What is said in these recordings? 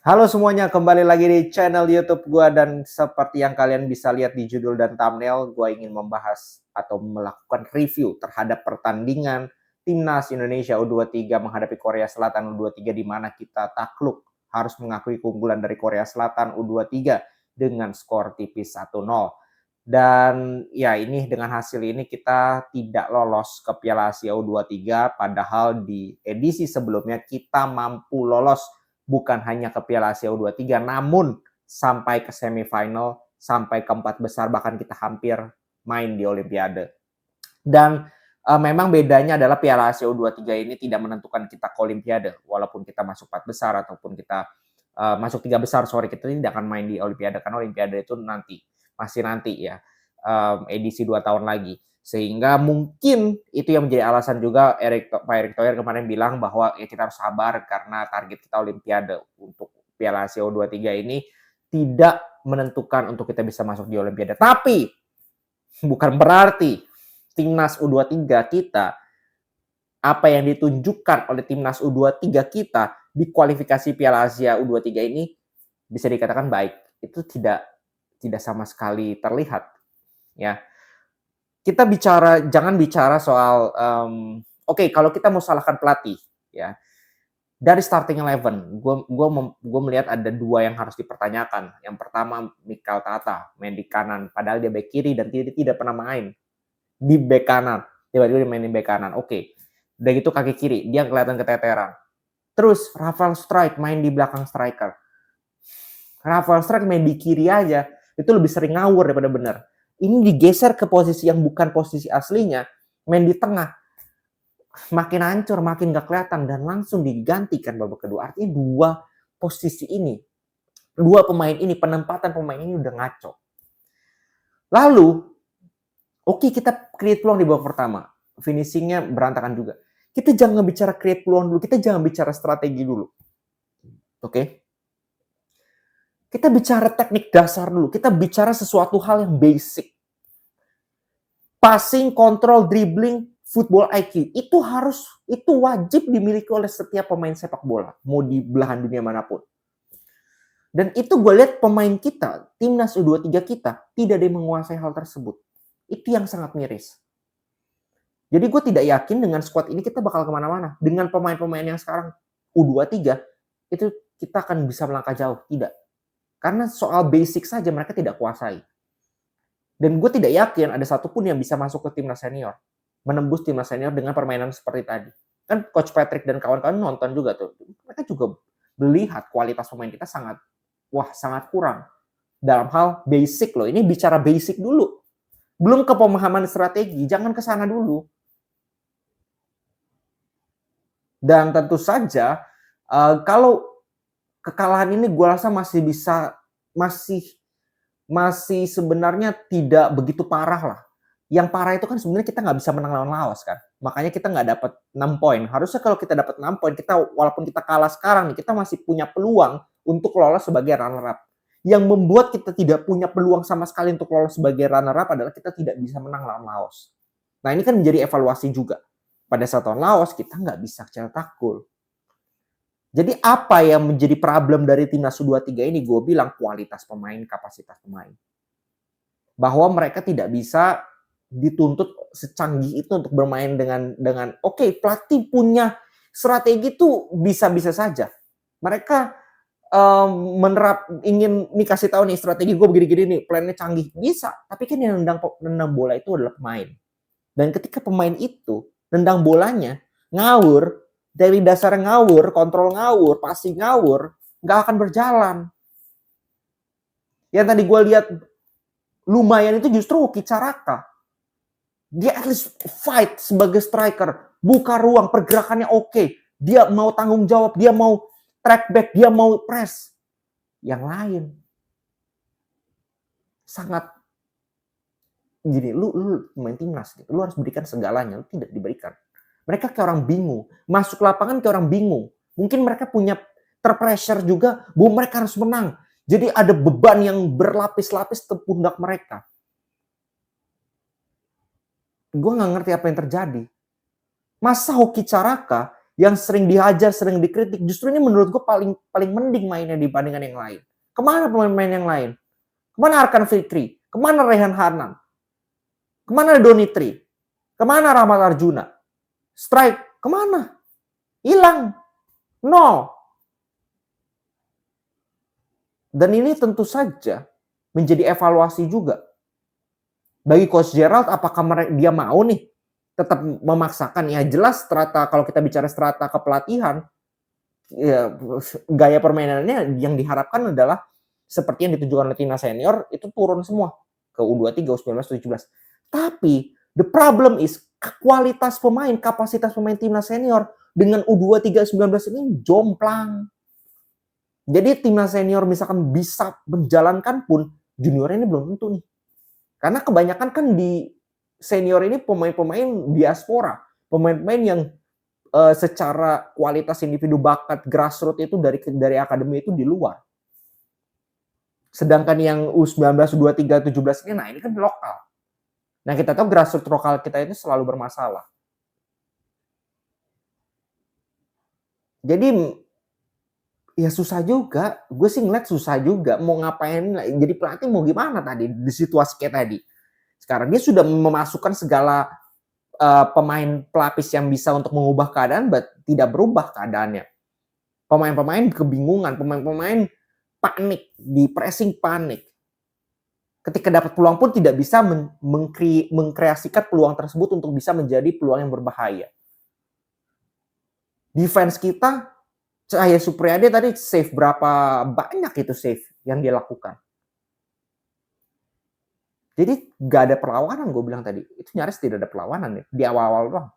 Halo semuanya, kembali lagi di channel YouTube gua dan seperti yang kalian bisa lihat di judul dan thumbnail, gua ingin membahas atau melakukan review terhadap pertandingan Timnas Indonesia U23 menghadapi Korea Selatan U23 di mana kita takluk harus mengakui keunggulan dari Korea Selatan U23 dengan skor tipis 1-0. Dan ya ini dengan hasil ini kita tidak lolos ke Piala Asia U23 padahal di edisi sebelumnya kita mampu lolos bukan hanya ke Piala Asia U23 namun sampai ke semifinal, sampai ke 4 besar bahkan kita hampir main di Olimpiade. Dan memang bedanya adalah Piala Asia U23 ini tidak menentukan kita ke Olimpiade walaupun kita masuk 4 besar ataupun kita masuk 3 besar, sorry kita tidak akan main di Olimpiade karena Olimpiade itu nanti, masih nanti ya, edisi 2 tahun lagi. Sehingga mungkin itu yang menjadi alasan juga Pak Erick Thohir kemarin bilang bahwa ya kita harus sabar karena target kita Olimpiade untuk Piala Asia U23 ini tidak menentukan untuk kita bisa masuk di Olimpiade. Tapi bukan berarti Timnas U23 kita, apa yang ditunjukkan oleh Timnas U23 kita di kualifikasi Piala Asia U23 ini bisa dikatakan baik. Itu tidak sama sekali terlihat ya. Kita jangan bicara soal oke, kalau kita mau salahkan pelatih ya. Dari starting 11, gue melihat ada dua yang harus dipertanyakan. Yang pertama Mikel Tata main di kanan, padahal dia bek kiri dan tidak pernah main di bek kanan. Tiba-tiba dia main di bek kanan. Oke. Udah gitu kaki kiri, dia kelihatan keteteran. Terus Rafael Struijk main di belakang striker. Rafael Struijk main di kiri aja, itu lebih sering ngawur daripada benar. Ini digeser ke posisi yang bukan posisi aslinya, main di tengah. Makin hancur, makin gak kelihatan dan langsung digantikan babak kedua. Artinya dua posisi ini, dua pemain ini, penempatan pemain ini udah ngaco. Lalu, oke, kita create peluang di babak pertama. Finishingnya berantakan juga. Kita jangan bicara create peluang dulu, kita jangan bicara strategi dulu. Oke? Kita bicara teknik dasar dulu, kita bicara sesuatu hal yang basic. Passing, kontrol, dribbling, football IQ, itu wajib dimiliki oleh setiap pemain sepak bola, mau di belahan dunia manapun. Dan itu gue lihat pemain kita, Timnas U23 kita, tidak ada yang menguasai hal tersebut. Itu yang sangat miris. Jadi gue tidak yakin dengan squad ini kita bakal kemana-mana. Dengan pemain-pemain yang sekarang U23, itu kita akan bisa melangkah jauh. Tidak. Karena soal basic saja mereka tidak kuasai. Dan gue tidak yakin ada satupun yang bisa masuk ke timnas senior. Menembus timnas senior dengan permainan seperti tadi. Kan Coach Patrick dan kawan-kawan nonton juga tuh. Mereka juga melihat kualitas pemain kita sangat kurang. Dalam hal basic loh. Ini bicara basic dulu. Belum ke pemahaman strategi. Jangan ke sana dulu. Dan tentu saja, kalau kekalahan ini gue rasa masih sebenarnya tidak begitu parah lah. Yang parah itu kan sebenarnya kita nggak bisa menang lawan Laos kan. Makanya kita nggak dapat 6 poin. Harusnya kalau kita dapat 6 poin, walaupun kita kalah sekarang nih, kita masih punya peluang untuk lolos sebagai runner up. Yang membuat kita tidak punya peluang sama sekali untuk lolos sebagai runner up adalah kita tidak bisa menang lawan Laos. Nah ini kan menjadi evaluasi juga. Pada saat lawan Laos kita nggak bisa cetak gol. Jadi apa yang menjadi problem dari timnas U23 ini? Gue bilang kualitas pemain, kapasitas pemain. Bahwa mereka tidak bisa dituntut secanggih itu untuk bermain dengan oke, pelatih punya strategi itu bisa-bisa saja. Mereka ingin nih kasih tahu nih strategi gue begini-gini nih, plannya canggih, bisa. Tapi kan yang nendang bola itu adalah pemain. Dan ketika pemain itu nendang bolanya ngawur, dari dasar ngawur, kontrol ngawur, passing ngawur, nggak akan berjalan. Yang tadi gue lihat lumayan itu justru Hoki Caraka. Dia at least fight sebagai striker, buka ruang, pergerakannya oke. Dia mau tanggung jawab, dia mau track back, dia mau press. Yang lain sangat gini, lu main timnas gitu, lu harus berikan segalanya, lu tidak diberikan. Mereka kayak orang bingung. Masuk lapangan kayak orang bingung. Mungkin mereka punya terpressure juga bahwa mereka harus menang. Jadi ada beban yang berlapis-lapis di pundak mereka. Gue nggak ngerti apa yang terjadi. Masa Hoki Caraka yang sering dihajar, sering dikritik, justru ini menurut gue paling mending mainnya dibandingkan yang lain. Kemana pemain-pemain yang lain? Kemana Arkan Fikri? Kemana Rehan Hanan? Kemana Donitri? Kemana Rahmat Arjuna? Strike, kemana? Hilang. Nol. Dan ini tentu saja menjadi evaluasi juga. Bagi Coach Gerald, apakah dia mau nih tetap memaksakan? Ya jelas kalau kita bicara strata kepelatihan, ya, gaya permainannya yang diharapkan adalah seperti yang ditunjukkan oleh timnas senior, itu turun semua ke U23, U19, U17. Tapi the problem is kualitas pemain, kapasitas pemain timnas senior dengan U23, U19 ini jomplang. Jadi timnas senior misalkan bisa menjalankan pun, junior ini belum tentu nih. Karena kebanyakan kan di senior ini pemain-pemain diaspora, pemain-pemain yang secara kualitas individu bakat grassroots itu dari akademi itu di luar. Sedangkan yang U19, U23, U17 ini, nah ini kan lokal. Nah kita tahu grassroots lokal kita itu selalu bermasalah. Jadi ya susah juga, gue sih ngeliat susah juga, mau ngapain, jadi pelatih mau gimana tadi, di situasi kayak tadi. Sekarang dia sudah memasukkan segala pemain pelapis yang bisa untuk mengubah keadaan, tidak berubah keadaannya. Pemain-pemain kebingungan, pemain-pemain panik, di pressing panik. Ketika dapat peluang pun tidak bisa mengkreasikan peluang tersebut untuk bisa menjadi peluang yang berbahaya. Defense kita, Cahaya Supriyadi tadi save berapa banyak itu save yang dia lakukan. Jadi gak ada perlawanan, gue bilang tadi. Itu nyaris tidak ada perlawanan ya, di awal-awal doang.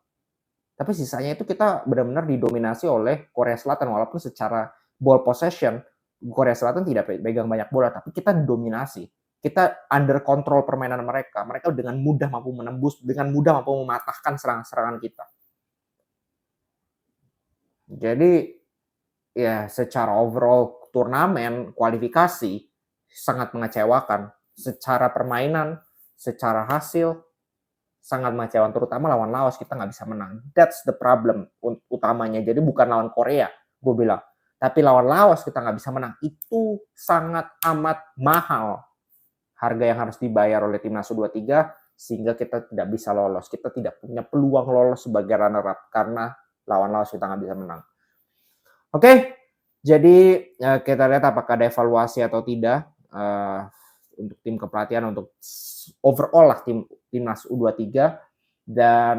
Tapi sisanya itu kita benar-benar didominasi oleh Korea Selatan. Walaupun secara ball possession, Korea Selatan tidak pegang banyak bola, tapi kita dominasi. Kita under control permainan mereka. Mereka dengan mudah mampu menembus, dengan mudah mampu mematahkan serangan-serangan kita. Jadi ya secara overall turnamen, kualifikasi, sangat mengecewakan. Secara permainan, secara hasil, sangat mengecewakan. Terutama lawan Laos, kita nggak bisa menang. That's the problem utamanya. Jadi bukan lawan Korea, gue bilang. Tapi lawan Laos kita nggak bisa menang. Itu sangat amat mahal harga yang harus dibayar oleh timnas U23 sehingga kita tidak bisa lolos. Kita tidak punya peluang lolos sebagai runner-up karena lawan Laos kita nggak bisa menang. Oke, jadi kita lihat apakah ada evaluasi atau tidak untuk tim kepelatihan, untuk overall lah timnas U23, dan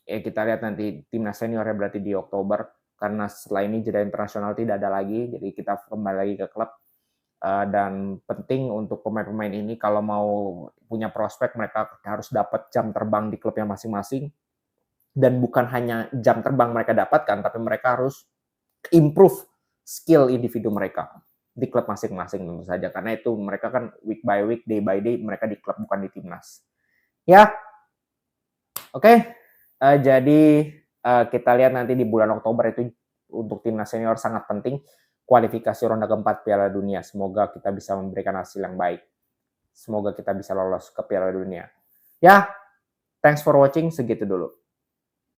ya kita lihat nanti timnas senior ya berarti di Oktober, karena setelah ini jeda internasional tidak ada lagi, jadi kita kembali lagi ke klub. Dan penting untuk pemain-pemain ini kalau mau punya prospek, mereka harus dapat jam terbang di klubnya masing-masing, dan bukan hanya jam terbang mereka dapatkan, tapi mereka harus improve skill individu mereka di klub masing-masing tentu saja, karena itu mereka kan week by week, day by day mereka di klub bukan di timnas. Ya, oke. Jadi kita lihat nanti di bulan Oktober itu untuk timnas senior sangat penting kualifikasi ronde keempat Piala Dunia. Semoga kita bisa memberikan hasil yang baik. Semoga kita bisa lolos ke Piala Dunia. Ya, thanks for watching, segitu dulu.